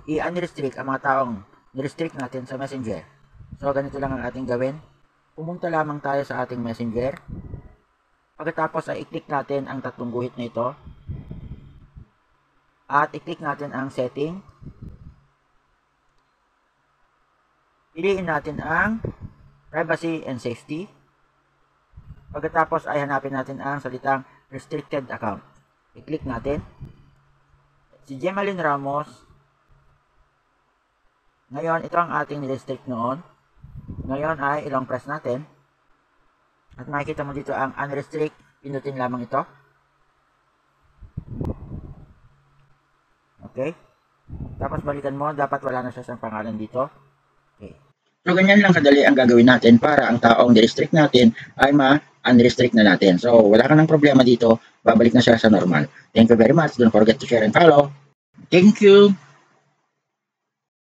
i-unrestrict ang mga taong nirestrict natin sa Messenger. So, ganito lang ang ating gawin. Pumunta lamang tayo sa ating Messenger. Pagkatapos ay i-click natin ang tatlong guhit na ito. At i-click natin ang setting. Piliin natin ang privacy and safety. Pagkatapos ay hanapin natin ang salitang restricted account. I-click natin. Si Gemaline Ramos. Ngayon, ito ang ating nirestrict noon. Ngayon ay ilong press natin. At makikita mo dito ang unrestrict. Pinutin lamang ito. Okay. Tapos balikan mo. Dapat wala na siya sa pangalan dito. Okay. So, ganyan lang kadali ang gagawin natin para ang taong nirestrict natin ay ma-unrestrict na natin. So, wala ka ng problema dito. Babalik na siya sa normal. Thank you very much. Don't forget to share and follow. Thank you.